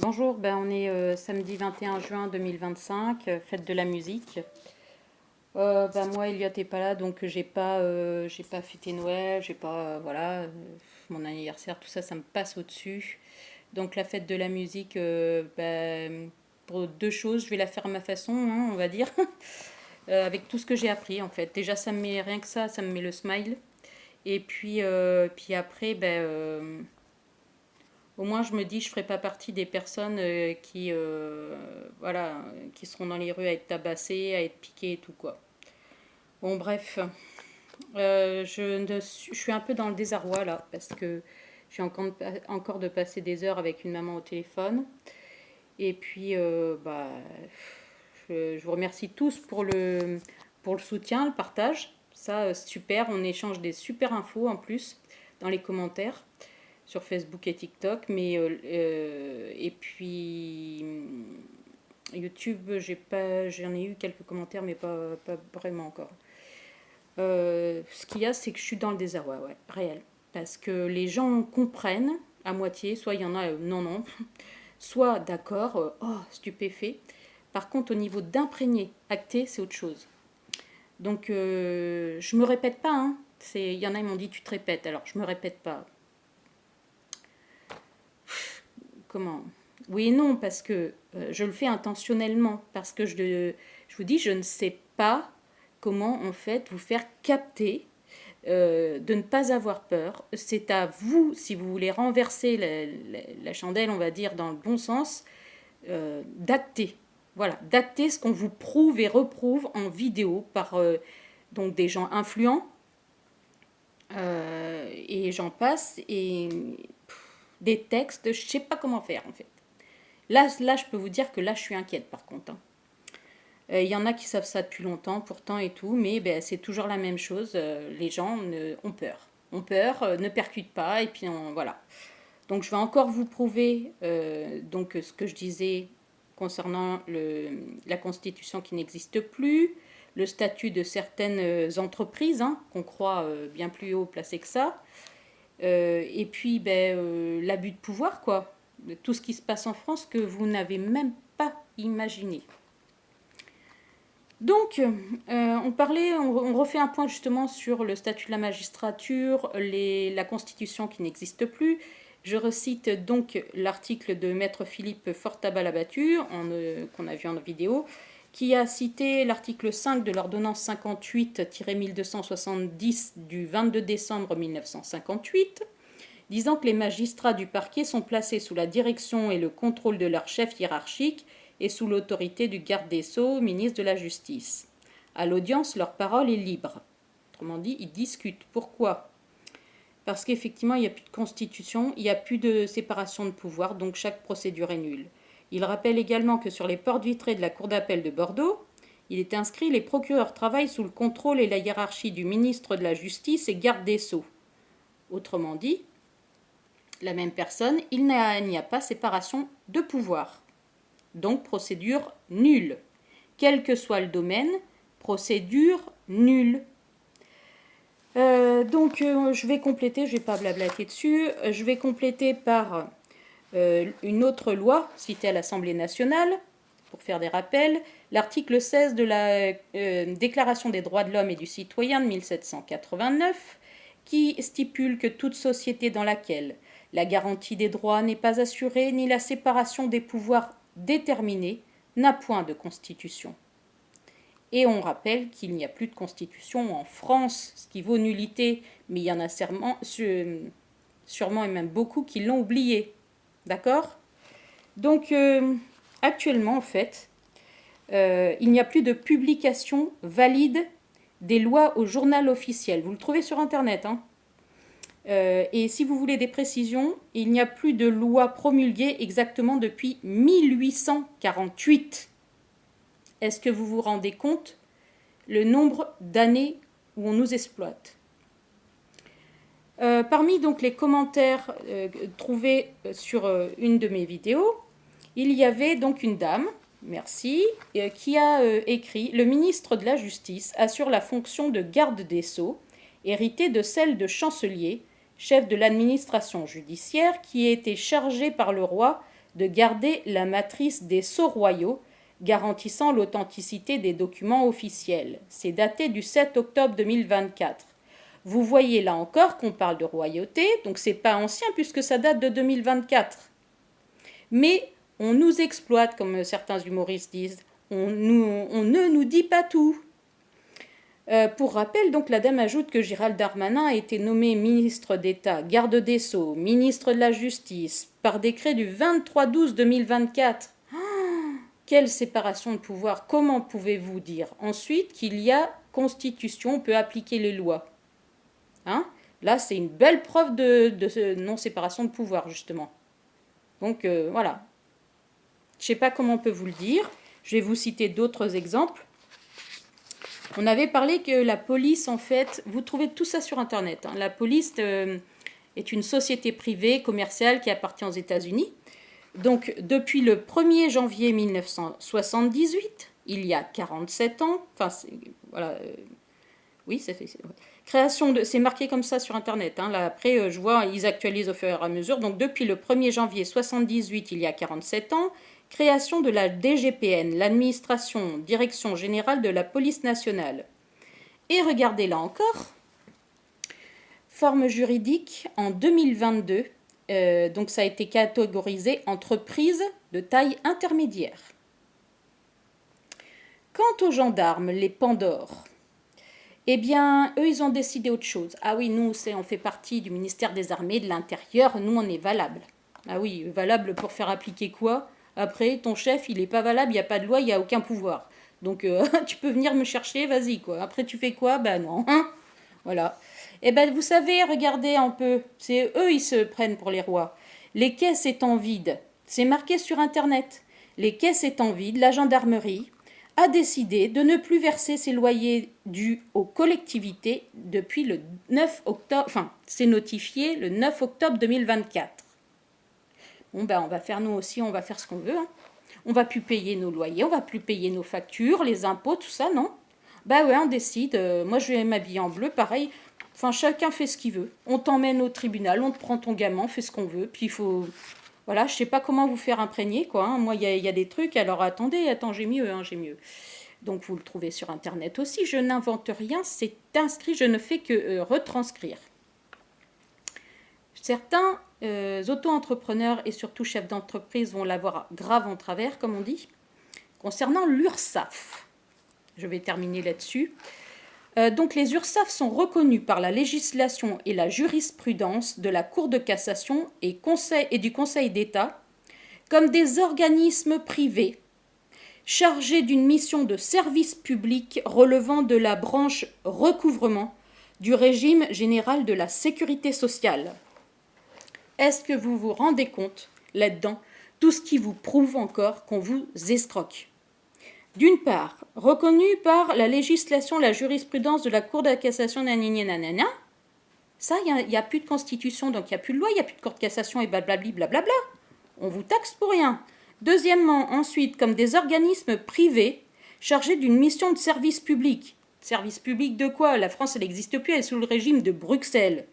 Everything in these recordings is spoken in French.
Bonjour, on est samedi 21 juin 2025, fête de la musique. Moi, Elliot n'est pas là, donc j'ai pas fêté Noël, j'ai pas, voilà, mon anniversaire, tout ça, ça me passe au-dessus. Donc la fête de la musique, pour deux choses, je vais la faire à ma façon, hein, on va dire, avec tout ce que j'ai appris en fait. Déjà, ça me met rien que ça me met le smile. Et puis après, au moins, je me dis, je ne ferai pas partie des personnes voilà, qui seront dans les rues à être tabassées, à être piquées et tout, quoi. Bon, bref, je suis un peu dans le désarroi, là, parce que j'ai encore de passer des heures avec une maman au téléphone. Et puis, je vous remercie tous pour le soutien, le partage. Ça, super, on échange des super infos en plus dans les commentaires sur Facebook et TikTok, et puis YouTube, j'en ai eu quelques commentaires, mais pas vraiment encore. Ce qu'il y a, c'est que je suis dans le désarroi, ouais, réel, parce que les gens comprennent à moitié, soit il y en a non non, soit d'accord, oh stupéfait. Par contre, au niveau d'imprégner, acté, c'est autre chose. Donc je me répète pas, hein. Il y en a qui m'ont dit tu te répètes, alors je me répète pas. Comment? Oui et non, parce que je le fais intentionnellement, parce que je vous dis, je ne sais pas comment en fait vous faire capter, de ne pas avoir peur. C'est à vous, si vous voulez renverser la chandelle, on va dire, dans le bon sens, d'acter. Voilà, d'acter ce qu'on vous prouve et reprouve en vidéo par donc des gens influents, et j'en passe, et des textes, je ne sais pas comment faire en fait. Là, je peux vous dire que là, je suis inquiète par contre, hein. Il y en a qui savent ça depuis longtemps pourtant et tout, mais c'est toujours la même chose. Les gens ont peur. Ont peur, ne percutent pas, et puis voilà. Donc je vais encore vous prouver donc ce que je disais concernant la Constitution qui n'existe plus, le statut de certaines entreprises, hein, qu'on croit bien plus haut placé que ça, et puis l'abus de pouvoir, quoi. Tout ce qui se passe en France que vous n'avez même pas imaginé. Donc, on refait un point justement sur le statut de la magistrature, la Constitution qui n'existe plus. Je recite donc l'article de Maître Philippe Fortabalabattu, qu'on a vu en vidéo, qui a cité l'article 5 de l'ordonnance 58-1270 du 22 décembre 1958, disant que les magistrats du parquet sont placés sous la direction et le contrôle de leur chef hiérarchique et sous l'autorité du garde des Sceaux, ministre de la Justice. À l'audience, leur parole est libre. Autrement dit, ils discutent. Pourquoi? Parce qu'effectivement, il n'y a plus de constitution, il n'y a plus de séparation de pouvoir, donc chaque procédure est nulle. Il rappelle également que sur les portes vitrées de la Cour d'appel de Bordeaux, il est inscrit « Les procureurs travaillent sous le contrôle et la hiérarchie du ministre de la Justice et garde des Sceaux ». Autrement dit, la même personne, il n'y a pas séparation de pouvoir. Donc procédure nulle. Quel que soit le domaine, procédure nulle. Je vais compléter, je ne vais pas blablater dessus, je vais compléter par une autre loi citée à l'Assemblée nationale, pour faire des rappels, l'article 16 de la Déclaration des droits de l'homme et du citoyen de 1789, qui stipule que toute société dans laquelle la garantie des droits n'est pas assurée ni la séparation des pouvoirs déterminée n'a point de constitution. Et on rappelle qu'il n'y a plus de constitution en France, ce qui vaut nullité, mais il y en a sûrement et même beaucoup qui l'ont oublié. D'accord? Donc, actuellement, en fait, il n'y a plus de publication valide des lois au journal officiel. Vous le trouvez sur Internet, hein. Et si vous voulez des précisions, il n'y a plus de loi promulguée exactement depuis 1848. Est-ce que vous vous rendez compte le nombre d'années où on nous exploite? Parmi donc les commentaires trouvés sur une de mes vidéos, il y avait donc une dame, merci, qui a écrit « Le ministre de la Justice assure la fonction de garde des Sceaux, héritée de celle de chancelier, chef de l'administration judiciaire, qui a été chargé par le roi de garder la matrice des sceaux royaux, garantissant l'authenticité des documents officiels. C'est daté du 7 octobre 2024. Vous voyez là encore qu'on parle de royauté, donc c'est pas ancien puisque ça date de 2024. Mais on nous exploite, comme certains humoristes disent. On ne nous dit pas tout. Pour rappel, donc, la dame ajoute que Gérald Darmanin a été nommé ministre d'État, garde des Sceaux, ministre de la Justice, par décret du 23/12/2024. Quelle séparation de pouvoir! Comment pouvez-vous dire ensuite qu'il y a constitution, on peut appliquer les lois? Là, c'est une belle preuve de non-séparation de pouvoir, justement. Donc, voilà. Je ne sais pas comment on peut vous le dire. Je vais vous citer d'autres exemples. On avait parlé que la police, en fait, vous trouvez tout ça sur Internet. La police est une société privée commerciale qui appartient aux États-Unis. Donc, depuis le 1er janvier 1978, il y a 47 ans, voilà, oui, ça fait... Création de... C'est marqué comme ça sur Internet. Là, après, je vois, ils actualisent au fur et à mesure. Donc, depuis le 1er janvier 1978, il y a 47 ans, création de la DGPN, l'administration, direction générale de la police nationale. Et regardez là encore, forme juridique en 2022, donc ça a été catégorisé entreprise de taille intermédiaire. Quant aux gendarmes, les Pandores, eh bien, eux, ils ont décidé autre chose. Ah oui, nous, on fait partie du ministère des Armées, de l'Intérieur, nous, on est valable. Ah oui, valable pour faire appliquer quoi? Après, ton chef, il n'est pas valable, il n'y a pas de loi, il n'y a aucun pouvoir. Donc, tu peux venir me chercher, vas-y, quoi. Après, tu fais quoi? Ben non. Voilà. Eh ben, vous savez, regardez un peu. C'est eux, ils se prennent pour les rois. Les caisses étant vides, c'est marqué sur Internet. Les caisses étant vides, la gendarmerie a décidé de ne plus verser ses loyers dus aux collectivités depuis le 9 octobre. Enfin, c'est notifié le 9 octobre 2024. Bon, ben, on va faire nous aussi, on va faire ce qu'on veut. On va plus payer nos loyers, on va plus payer nos factures, les impôts, tout ça, non? Ben ouais, on décide. Moi, je vais m'habiller en bleu, pareil. Enfin, chacun fait ce qu'il veut. On t'emmène au tribunal, on te prend ton gamin, on fait ce qu'on veut. Puis il faut... Voilà, je sais pas comment vous faire imprégner, quoi. Moi, il y a des trucs, alors attends, j'ai mieux, j'ai mieux. Donc, vous le trouvez sur Internet aussi. Je n'invente rien, c'est inscrit, je ne fais que retranscrire. Certains auto-entrepreneurs et surtout chefs d'entreprise vont l'avoir grave en travers, comme on dit. Concernant l'URSSAF, je vais terminer là-dessus. Donc les URSSAF sont reconnus par la législation et la jurisprudence de la Cour de cassation et du Conseil d'État comme des organismes privés chargés d'une mission de service public relevant de la branche recouvrement du régime général de la sécurité sociale. Est-ce que vous vous rendez compte là-dedans tout ce qui vous prouve encore qu'on vous escroque? D'une part, reconnu par la législation, la jurisprudence de la Cour de cassation, nanana, ça, il n'y a plus de constitution, donc il n'y a plus de loi, il n'y a plus de Cour de cassation et blablabli, blablabla. On vous taxe pour rien. Deuxièmement, ensuite, comme des organismes privés chargés d'une mission de service public. Service public de quoi? La France, elle n'existe plus, elle est sous le régime de Bruxelles.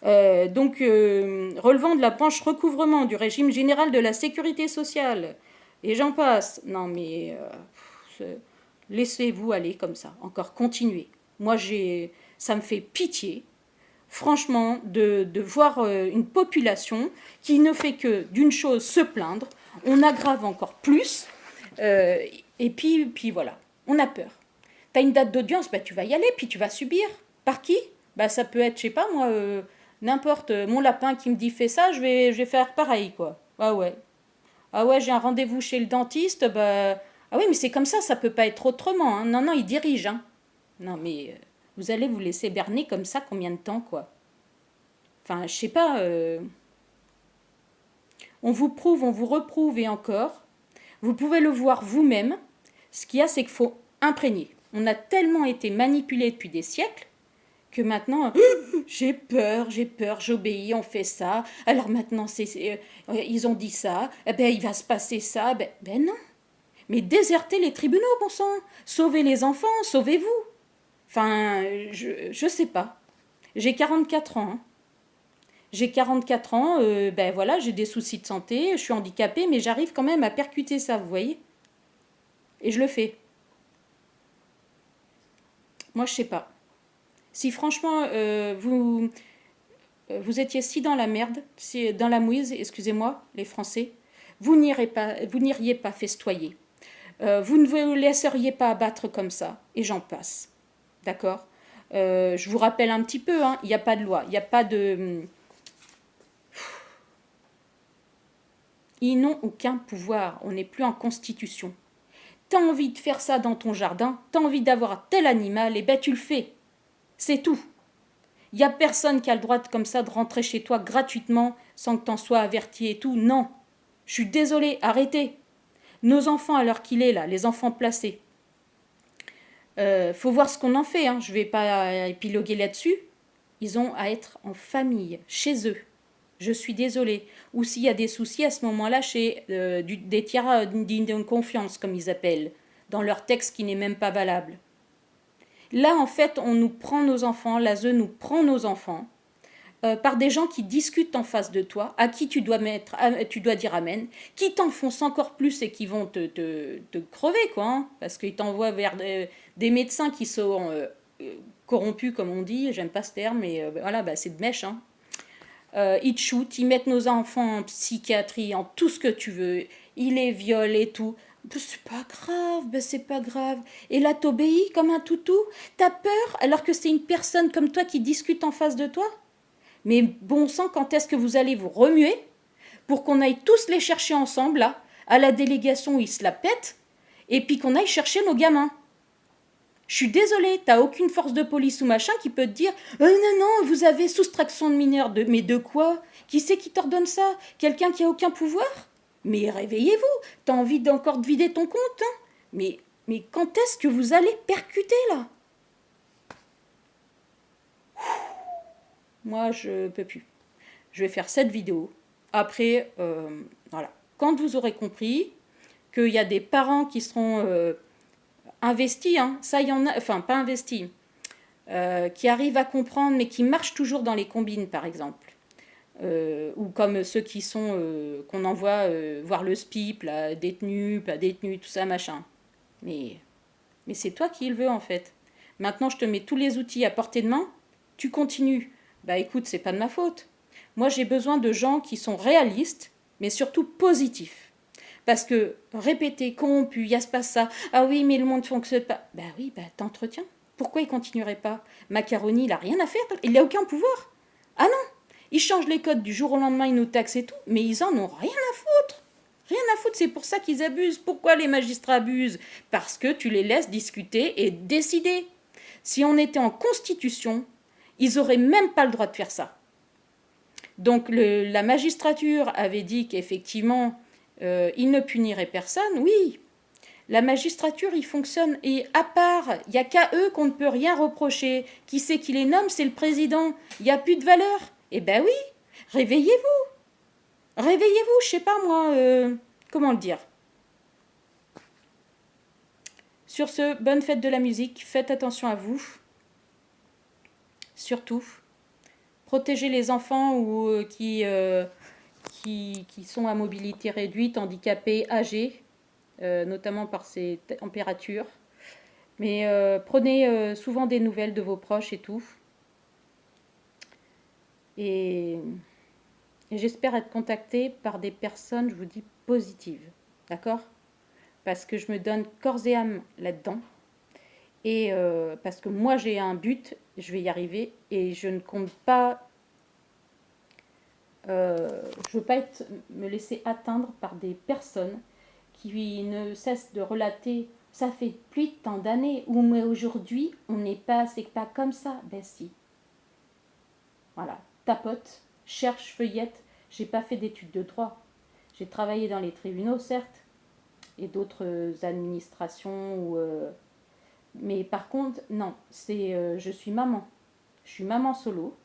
Relevant de la branche recouvrement du régime général de la sécurité sociale. Et j'en passe. Non, mais laissez-vous aller comme ça. Encore continuez. Moi, ça me fait pitié, franchement, de voir une population qui ne fait que d'une chose se plaindre. On aggrave encore plus. Et puis voilà, on a peur. Tu as une date d'audience, tu vas y aller, puis tu vas subir. Par qui? Ça peut être, je sais pas moi, n'importe, mon lapin qui me dit fais ça, je vais faire pareil, quoi. Ah ouais. Ah ouais, j'ai un rendez-vous chez le dentiste, ah oui, mais c'est comme ça peut pas être autrement. Non, il dirige. Non, mais vous allez vous laisser berner comme ça combien de temps, quoi? Enfin, je sais pas. On vous prouve, on vous reprouve et encore. Vous pouvez le voir vous-même. Ce qu'il y a, c'est qu'il faut imprégner. On a tellement été manipulés depuis des siècles que maintenant, j'ai peur, j'obéis, on fait ça. Alors maintenant, ils ont dit ça, il va se passer ça. Ben non. Mais désertez les tribunaux, bon sang. Sauvez les enfants, sauvez-vous. Enfin, je sais pas. J'ai 44 ans. J'ai 44 ans, ben voilà, j'ai des soucis de santé, je suis handicapée, mais j'arrive quand même à percuter ça, vous voyez? Et je le fais. Moi, je sais pas. Si franchement, vous étiez si dans la merde, si, dans la mouise, excusez-moi, les Français, vous n'iriez pas festoyer. Vous ne vous laisseriez pas abattre comme ça, et j'en passe. D'accord. Je vous rappelle un petit peu, hein, il n'y a pas de loi, il n'y a pas de... Ils n'ont aucun pouvoir, on n'est plus en constitution. T'as envie de faire ça dans ton jardin, t'as envie d'avoir tel animal, et ben tu le fais. C'est tout. Il n'y a personne qui a le droit comme ça de rentrer chez toi gratuitement sans que t'en sois averti et tout. Non. Je suis désolée, arrêtez. Nos enfants, à l'heure qu'il est là, les enfants placés, faut voir ce qu'on en fait, hein. Je ne vais pas épiloguer là-dessus. Ils ont à être en famille, chez eux. Je suis désolée. Ou s'il y a des soucis à ce moment-là, chez des tiers dignes de confiance, comme ils appellent, dans leur texte qui n'est même pas valable. Là, en fait, on nous prend nos enfants, l'ASE nous prend nos enfants, par des gens qui discutent en face de toi, à qui tu dois dire amen, qui t'enfoncent encore plus et qui vont te crever, quoi, hein, parce qu'ils t'envoient vers des médecins qui sont corrompus, comme on dit, j'aime pas ce terme, mais voilà, bah, c'est de mèche, hein. Ils te shootent, ils mettent nos enfants en psychiatrie, en tout ce que tu veux, ils les violent et tout. C'est pas grave, c'est pas grave. Et là, t'obéis comme un toutou. T'as peur alors que c'est une personne comme toi qui discute en face de toi. Mais bon sang, quand est-ce que vous allez vous remuer pour qu'on aille tous les chercher ensemble, là, à la délégation où ils se la pètent, et puis qu'on aille chercher nos gamins? Je suis désolée, t'as aucune force de police ou machin qui peut te dire non, non, vous avez soustraction de mineurs. Mais de quoi? Qui c'est qui t'ordonne ça? Quelqu'un qui a aucun pouvoir? Mais réveillez-vous, t'as envie d'encore de vider ton compte, hein? Mais quand est-ce que vous allez percuter là? Moi, je peux plus. Je vais faire cette vidéo. Après, voilà. Quand vous aurez compris qu'il y a des parents qui seront investis, hein, ça y en a, enfin pas investis, qui arrivent à comprendre mais qui marchent toujours dans les combines par exemple. Ou comme ceux qui sont qu'on envoie voir le SPIP, la détenue, pas détenue, tout ça machin. Mais, mais c'est toi qui le veux en fait. Maintenant je te mets tous les outils à portée de main, tu continues. Bah écoute, c'est pas de ma faute. Moi j'ai besoin de gens qui sont réalistes, mais surtout positifs. Parce que répéter, corrompu, il y a se passe ça, ah oui, mais le monde ne fonctionne pas. Bah oui, bah t'entretiens. Pourquoi il continuerait pas? Macaroni, il a rien à faire, il n'a aucun pouvoir. Ah non, ils changent les codes du jour au lendemain, ils nous taxent et tout, mais ils en ont rien à foutre. Rien à foutre, c'est pour ça qu'ils abusent. Pourquoi les magistrats abusent? Parce que tu les laisses discuter et décider. Si on était en constitution, ils auraient même pas le droit de faire ça. Donc la magistrature avait dit qu'effectivement, il ne punirait personne. Oui, la magistrature, il fonctionne. Et à part, il n'y a qu'à eux qu'on ne peut rien reprocher. Qui c'est qui les nomme? C'est le président. Il n'y a plus de valeur. Eh ben oui, réveillez-vous. Réveillez-vous, je sais pas moi, comment le dire. Sur ce, bonne fête de la musique. Faites attention à vous. Surtout. Protégez les enfants ou, qui sont à mobilité réduite, handicapés, âgés, notamment par ces températures. Mais prenez souvent des nouvelles de vos proches et tout. Et, et j'espère être contactée par des personnes, je vous dis, positives. D'accord? Parce que je me donne corps et âme là-dedans. Et parce que moi j'ai un but, je vais y arriver. Et je ne compte pas... je ne veux pas me laisser atteindre par des personnes qui ne cessent de relater. Ça fait plus de tant d'années, ou mais aujourd'hui, on n'est pas, c'est pas comme ça. Ben si. Voilà, tapote, cherche, feuillette. J'ai pas fait d'études de droit. J'ai travaillé dans les tribunaux, certes, et d'autres administrations. Mais par contre, non, je suis maman. Je suis maman solo.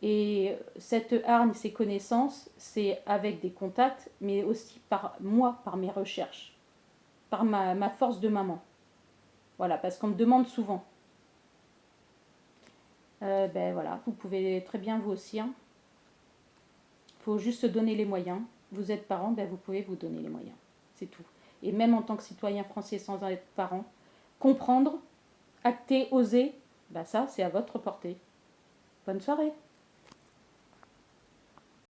Et cette hargne, ces connaissances, c'est avec des contacts, mais aussi par moi, par mes recherches, par ma force de maman. Voilà, parce qu'on me demande souvent. Ben voilà, vous pouvez très bien vous aussi. Hein. faut juste se donner les moyens. Vous êtes parent, ben vous pouvez vous donner les moyens. C'est tout. Et même en tant que citoyen français sans être parent, comprendre, acter, oser, ben ça, c'est à votre portée. Bonne soirée.